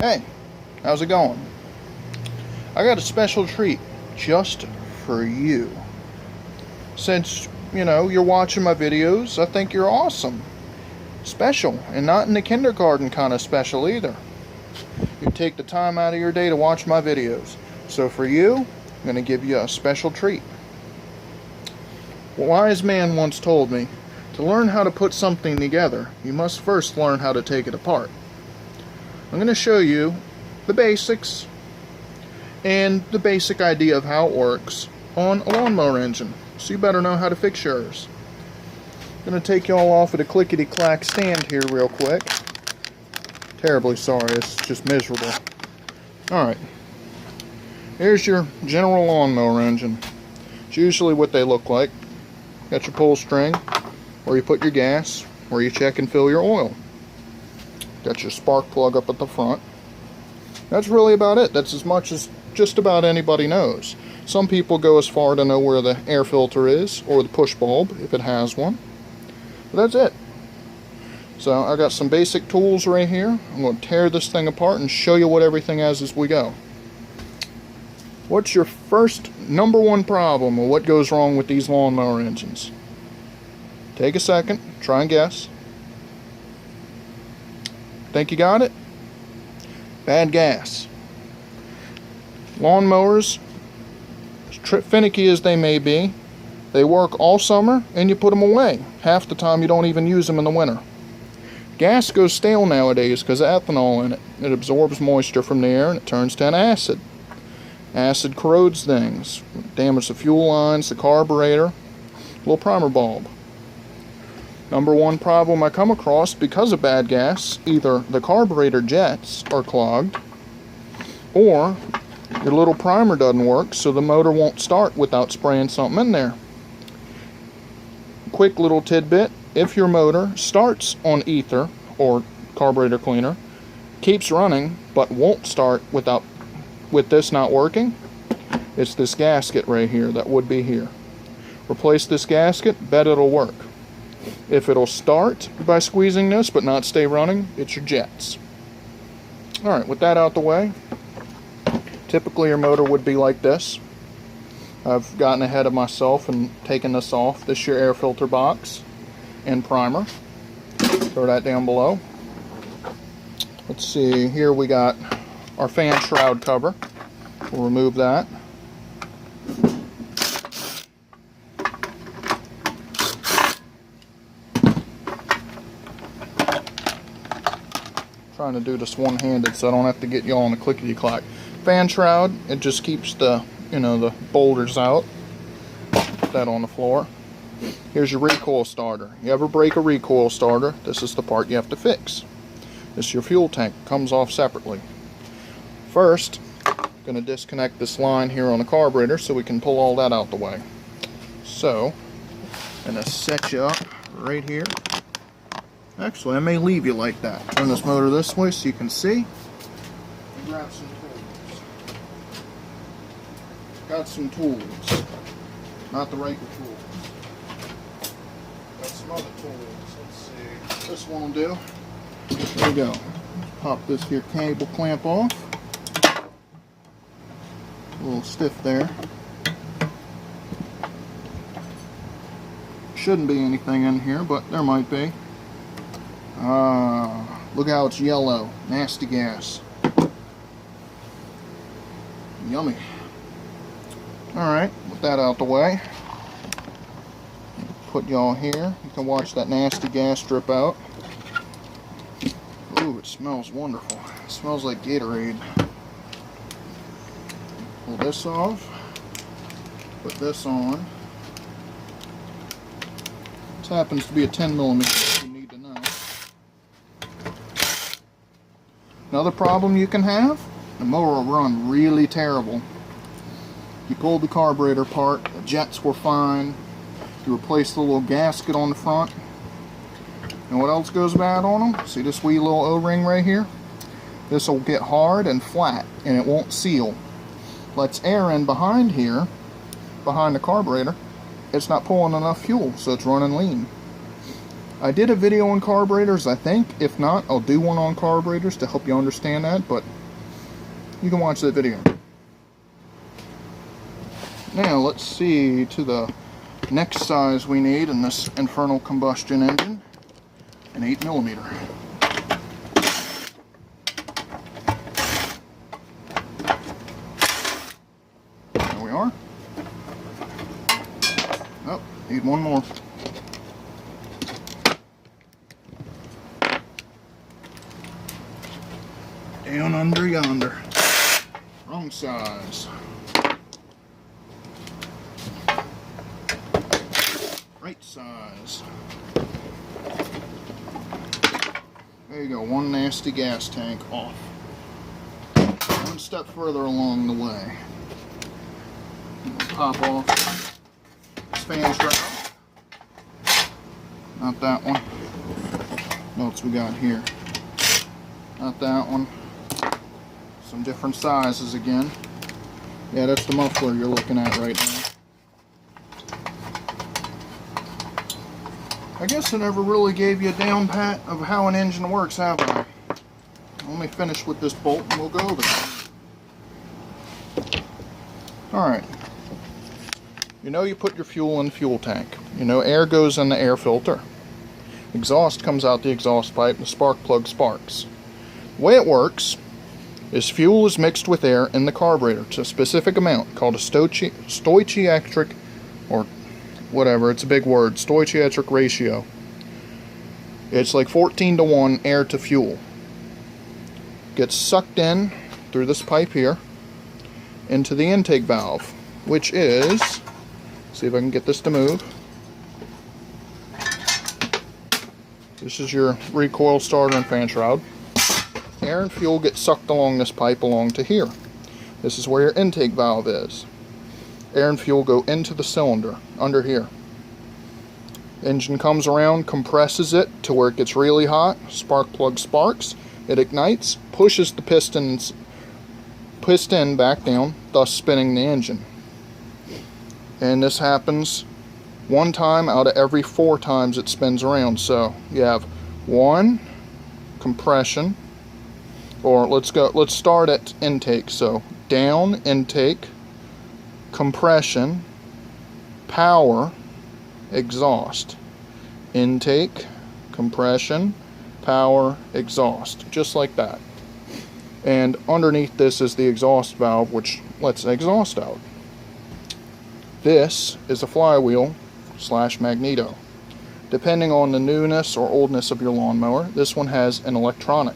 Hey, how's it going? I got a special treat just for you. Since, you're watching my videos, I think you're awesome. Special, and not in the kindergarten kind of special either. You take the time out of your day to watch my videos. So for you, I'm going to give you a special treat. A wise man once told me, to learn how to put something together, you must first learn how to take it apart. I'm going to show you the basics and the basic idea of how it works on a lawnmower engine. So you better know how to fix yours. I'm going to take y'all off at a clickety-clack stand here real quick. Terribly sorry, it's just miserable. Alright, here's your general lawnmower engine. It's usually what they look like. Got your pull string, where you put your gas, where you check and fill your oil. Got your spark plug up at the front. That's really about it. That's as much as just about anybody knows. Some people go as far to know where the air filter is, or the push bulb, if it has one. But that's it. So I got some basic tools right here. I'm going to tear this thing apart and show you what everything has as we go. What's your first number one problem, or what goes wrong with these lawnmower engines? Take a second, try and guess. Think you got it? Bad gas. Lawnmowers, as finicky as they may be, they work all summer and you put them away. Half the time you don't even use them in the winter. Gas goes stale nowadays because of ethanol in it. It absorbs moisture from the air and it turns to an acid. Acid corrodes things, damages the fuel lines, the carburetor, little primer bulb. Number one problem I come across because of bad gas, either the carburetor jets are clogged, or your little primer doesn't work, so the motor won't start without spraying something in there. Quick little tidbit, if your motor starts on ether or carburetor cleaner, keeps running, but won't start with this not working, it's this gasket right here that would be here. Replace this gasket, bet it'll work. If it'll start by squeezing this but not stay running, it's your jets. Alright, with that out the way, typically your motor would be like this. I've gotten ahead of myself and taken this off. This is your air filter box and primer. Throw that down below. Let's see, here we got our fan shroud cover. We'll remove that. Trying to do this one-handed so I don't have to get y'all on the clickety-clack. Fan shroud, it just keeps the the boulders out. Put that on the floor. Here's your recoil starter. You ever break a recoil starter, this is the part you have to fix. This is your fuel tank. It comes off separately. First, I'm going to disconnect this line here on the carburetor so we can pull all that out the way. So, I'm going to set you up right here. Actually, I may leave you like that. Turn this motor this way so you can see. Grab some tools. Got some tools. Not the Recoil tools. Got some other tools. Let's see. This one will do. There we go. Pop this here cable clamp off. A little stiff there. Shouldn't be anything in here, but there might be. Look how it's yellow. Nasty gas. Yummy. Alright, with that out the way, put y'all here. You can watch that nasty gas drip out. Ooh, it smells wonderful. It smells like Gatorade. Pull this off. Put this on. This happens to be a 10mm if you need to know. Another problem you can have, the mower will run really terrible. You pulled the carburetor apart, the jets were fine. You replaced the little gasket on the front. And what else goes bad on them? See this wee little O-ring right here? This will get hard and flat and it won't seal. Lets air in behind here, behind the carburetor. It's not pulling enough fuel, so it's running lean. I did a video on carburetors, I think. If not, I'll do one on carburetors to help you understand that, but you can watch that video. Now, let's see to the next size we need in this infernal combustion engine. An 8mm. There we are. Oh, need one more. Down under yonder. Wrong size. Right size. There you go, one nasty gas tank off. One step further along the way. Pop off this fan strap. Not that one. What else we got here? Not that one. Some different sizes again. Yeah, that's the muffler you're looking at right now. I guess I never really gave you a down pat of how an engine works, have I? Let me finish with this bolt and we'll go over it. Alright. You know you put your fuel in the fuel tank. You know air goes in the air filter. Exhaust comes out the exhaust pipe and the spark plug sparks. The way it works is fuel is mixed with air in the carburetor to a specific amount called a stoichiometric, or whatever, it's a big word, stoichiometric ratio. It's like 14:1 air to fuel. Gets sucked in through this pipe here into the intake valve, which is, see if I can get this to move. This is your recoil starter and fan shroud. Air and fuel get sucked along this pipe along to here. This is where your intake valve is. Air and fuel go into the cylinder under here. Engine comes around, compresses it to where it gets really hot. Spark plug sparks. It ignites, pushes the piston back down, thus spinning the engine. And this happens one time out of every 4 times it spins around. So you have 1 compression, or let's start at intake. So down, intake, compression, power, exhaust. Intake, compression, power, exhaust. Just like that. And underneath this is the exhaust valve, which lets the exhaust out. This is a flywheel / magneto. Depending on the newness or oldness of your lawnmower, this one has an electronic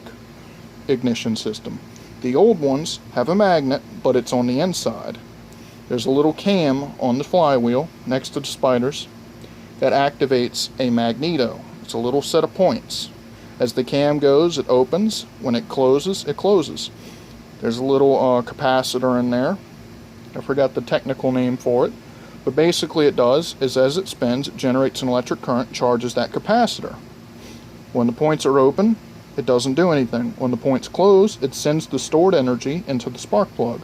ignition system. The old ones have a magnet, but it's on the inside. There's a little cam on the flywheel next to the spiders that activates a magneto. It's a little set of points. As the cam goes, it opens. When it closes, it closes. There's a little capacitor in there. I forgot the technical name for it. But basically it does is as it spins, it generates an electric current, charges that capacitor. When the points are open, it doesn't do anything. When the points close, it sends the stored energy into the spark plug.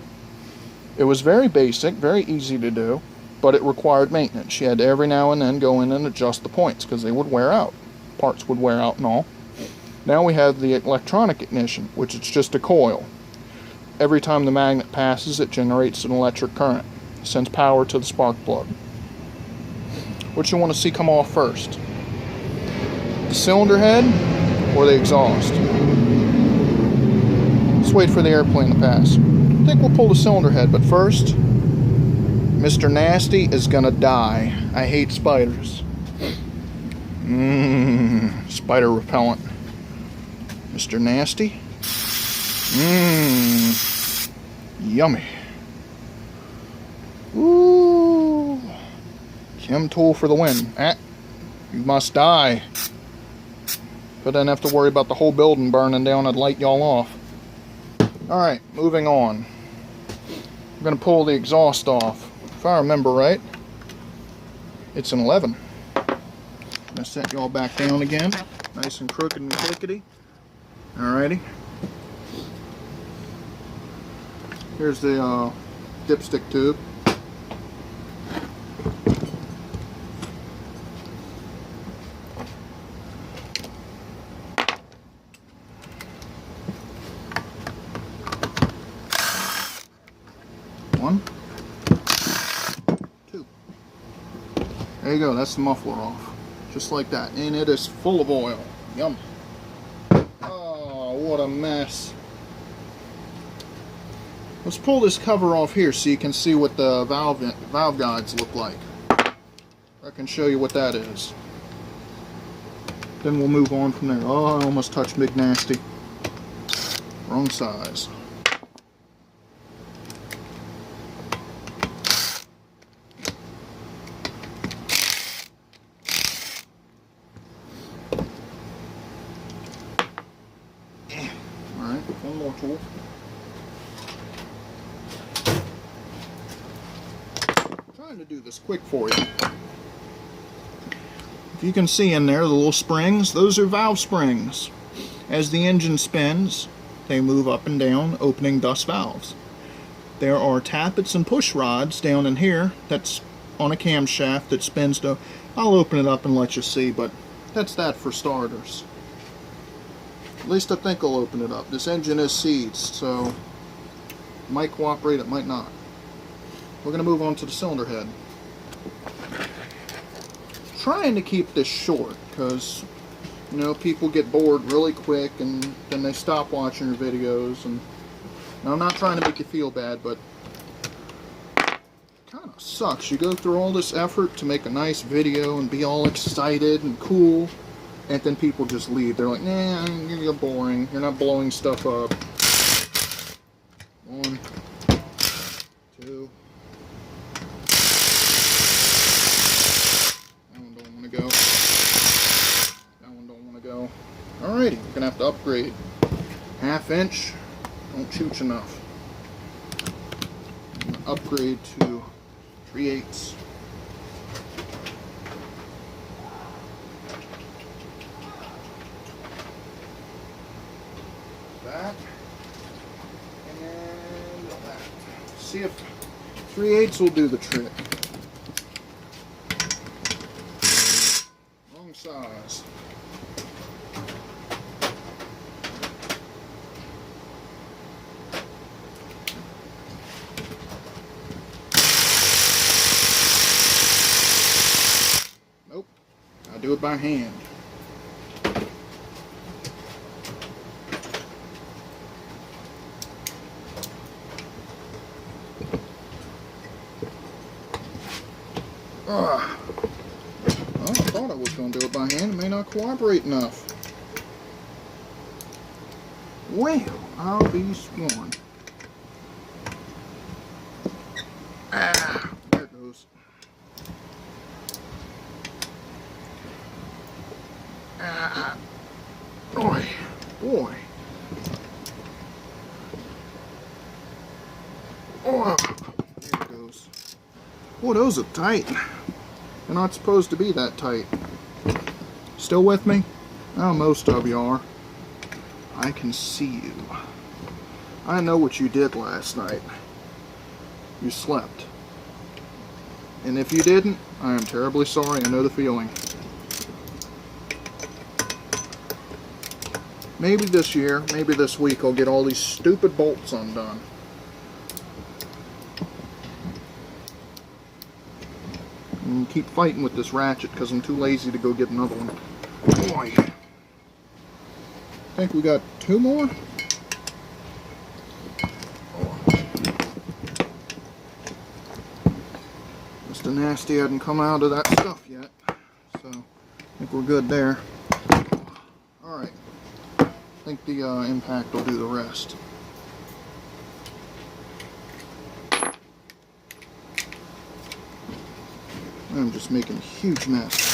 It was very basic, very easy to do, but it required maintenance. You had to every now and then go in and adjust the points because they would wear out. Parts would wear out and all. Now we have the electronic ignition, which is just a coil. Every time the magnet passes, it generates an electric current. It sends power to the spark plug. What you want to see come off first? The cylinder head or the exhaust? Let's wait for the airplane to pass. I think we'll pull the cylinder head, but first, Mr. Nasty is gonna die. I hate spiders. Spider repellent. Mr. Nasty. Yummy. Ooh. Chem tool for the win. You must die. But I didn't have to worry about the whole building burning down. I'd light y'all off. Alright, moving on. I'm going to pull the exhaust off. If I remember right, it's an 11. I'm going to set y'all back down again. Nice and crooked and clickety. Alrighty. Here's the dipstick tube. 1, 2. There you go, that's the muffler off. Just like that. And it is full of oil. Yum. Oh, what a mess. Let's pull this cover off here so you can see what the valve guides look like. I can show you what that is. Then we'll move on from there. Oh, I almost touched Big Nasty. Wrong size. Alright, one more tool. Trying to do this quick for you. If you can see in there the little springs, those are valve springs. As the engine spins, they move up and down, opening thus valves. There are tappets and push rods down in here that's on a camshaft that spins to. I'll open it up and let you see, but that's that for starters. At least I think I'll open it up. This engine is seized, so it might cooperate, it might not. We're going to move on to the cylinder head. Trying to keep this short because, you know, people get bored really quick and then they stop watching your videos. And now, I'm not trying to make you feel bad, but it kind of sucks. You go through all this effort to make a nice video and be all excited and cool, and then people just leave. They're like, nah, you're boring. You're not blowing stuff up. 1, 2. Go. That one don't want to go. Alrighty, we're gonna have to upgrade. 1/2 inch, don't chooch enough. I'm gonna upgrade to 3/8. That and that. See if 3/8 will do the trick. Size. Nope. I do it by hand. I thought I was going to do it by hand. It may not cooperate enough. Well, I'll be sworn. Ah, there it goes. Ah, boy, boy. Oh, there it goes. Oh, those are tight. They're not supposed to be that tight. Still with me? Oh, most of you are. I can see you. I know what you did last night. You slept. And if you didn't, I am terribly sorry. I know the feeling. Maybe this year, maybe this week, I'll get all these stupid bolts undone. And keep fighting with this ratchet because I'm too lazy to go get another one. Boy. I think we got 2 more. Mr. Nasty hadn't come out of that stuff yet, so I think we're good there. Alright. I think the impact will do the rest. I'm just making a huge mess.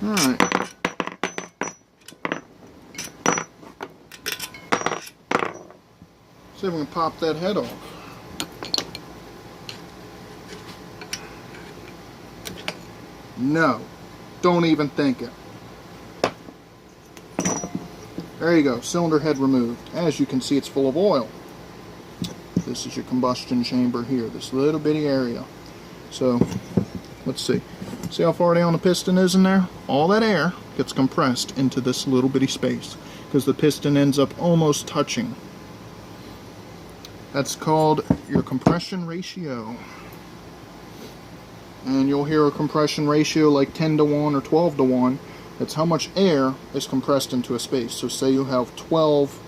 Alright. See if we can pop that head off. No. Don't even think it. There you go, cylinder head removed. As you can see, it's full of oil. This is your combustion chamber here, this little bitty area. So, let's see. See how far down the piston is in there? All that air gets compressed into this little bitty space because the piston ends up almost touching. That's called your compression ratio. And you'll hear a compression ratio like 10 to 1 or 12 to 1. That's how much air is compressed into a space. So say you have 12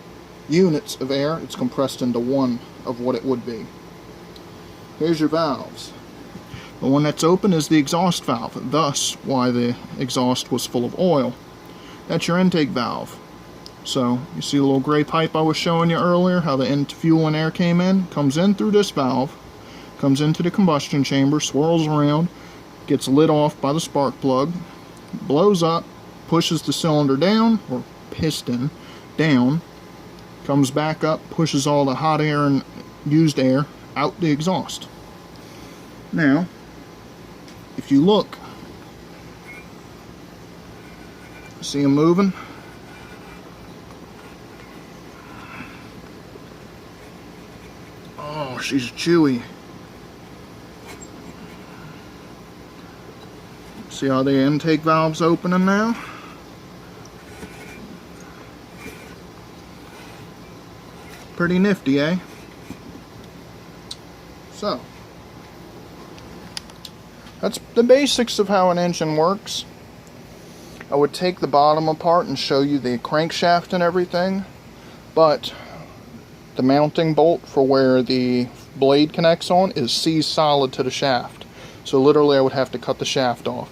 units of air, it's compressed into 1 of what it would be. Here's your valves. The one that's open is the exhaust valve, thus why the exhaust was full of oil. That's your intake valve. So, you see the little gray pipe I was showing you earlier, how the fuel and air came in? Comes in through this valve, comes into the combustion chamber, swirls around, gets lit off by the spark plug, blows up, pushes the cylinder down, or piston down, comes back up, pushes all the hot air and used air out the exhaust. Now, if you look, see them moving? Oh, she's chewy. See how the intake valve's opening now? Pretty nifty, eh? So, that's the basics of how an engine works. I would take the bottom apart and show you the crankshaft and everything, but the mounting bolt for where the blade connects on is seized solid to the shaft. So literally I would have to cut the shaft off.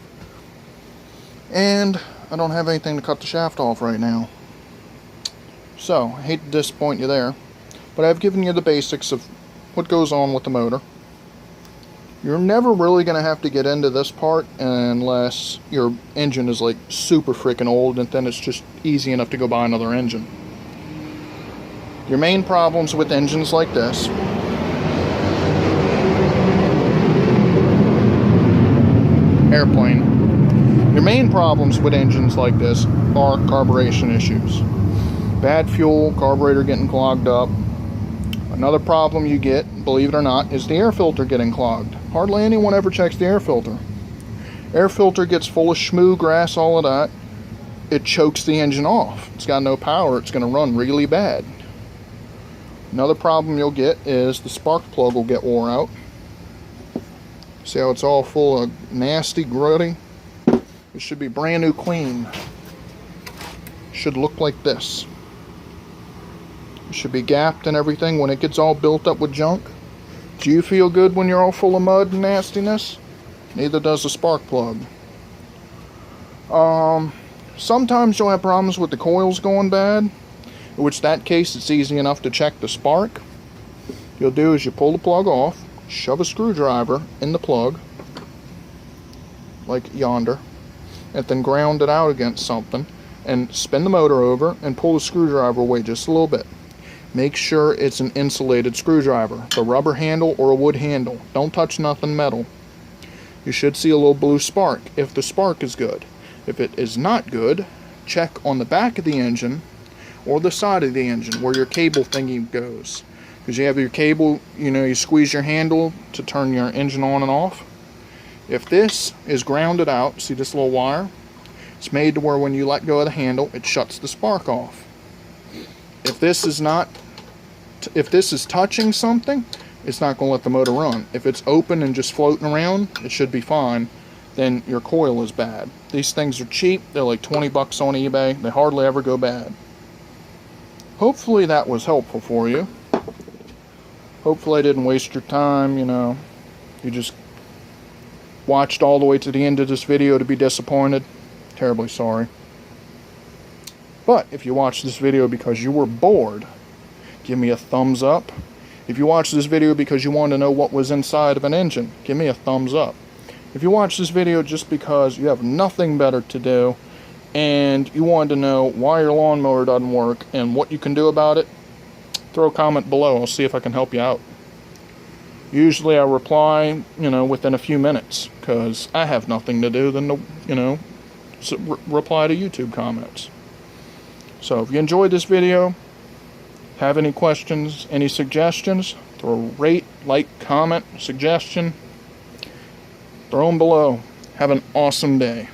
And I don't have anything to cut the shaft off right now. So, I hate to disappoint you there, but I've given you the basics of what goes on with the motor. You're never really going to have to get into this part unless your engine is like super freaking old, and then it's just easy enough to go buy another engine. Your main problems with engines like this Your main problems with engines like this are carburation issues. Bad fuel, carburetor getting clogged up. Another problem you get, believe it or not, is the air filter getting clogged. Hardly anyone ever checks the air filter. Air filter gets full of schmoo, grass, all of that. It chokes the engine off. It's got no power. It's going to run really bad. Another problem you'll get is the spark plug will get wore out. See how it's all full of nasty, gruddy? It should be brand new clean. Should look like this. It should be gapped and everything when it gets all built up with junk. Do you feel good when you're all full of mud and nastiness? Neither does the spark plug. Sometimes you'll have problems with the coils going bad, in which that case it's easy enough to check the spark. What you'll do is you pull the plug off, shove a screwdriver in the plug, like yonder, and then ground it out against something, and spin the motor over and pull the screwdriver away just a little bit. Make sure it's an insulated screwdriver, the rubber handle or a wood handle. Don't touch nothing metal. You should see a little blue spark if the spark is good. If it is not good, check on the back of the engine or the side of the engine where your cable thingy goes. Because you have your cable, you squeeze your handle to turn your engine on and off. If this is grounded out, see this little wire? It's made to where when you let go of the handle, it shuts the spark off. If this is touching something, it's not going to let the motor run. If it's open and just floating around, it should be fine. Then your coil is bad. These things are cheap. They're like 20 bucks on eBay. They hardly ever go bad. Hopefully that was helpful for you. Hopefully I didn't waste your time, You just watched all the way to the end of this video to be disappointed. Terribly sorry. But if you watched this video because you were bored, give me a thumbs up. If you watched this video because you wanted to know what was inside of an engine, give me a thumbs up. If you watched this video just because you have nothing better to do and you wanted to know why your lawnmower doesn't work and what you can do about it, throw a comment below. I'll see if I can help you out. Usually I reply, within a few minutes because I have nothing to do than to, reply to YouTube comments. So if you enjoyed this video, have any questions, any suggestions, throw a rate, like, comment, suggestion, throw them below. Have an awesome day.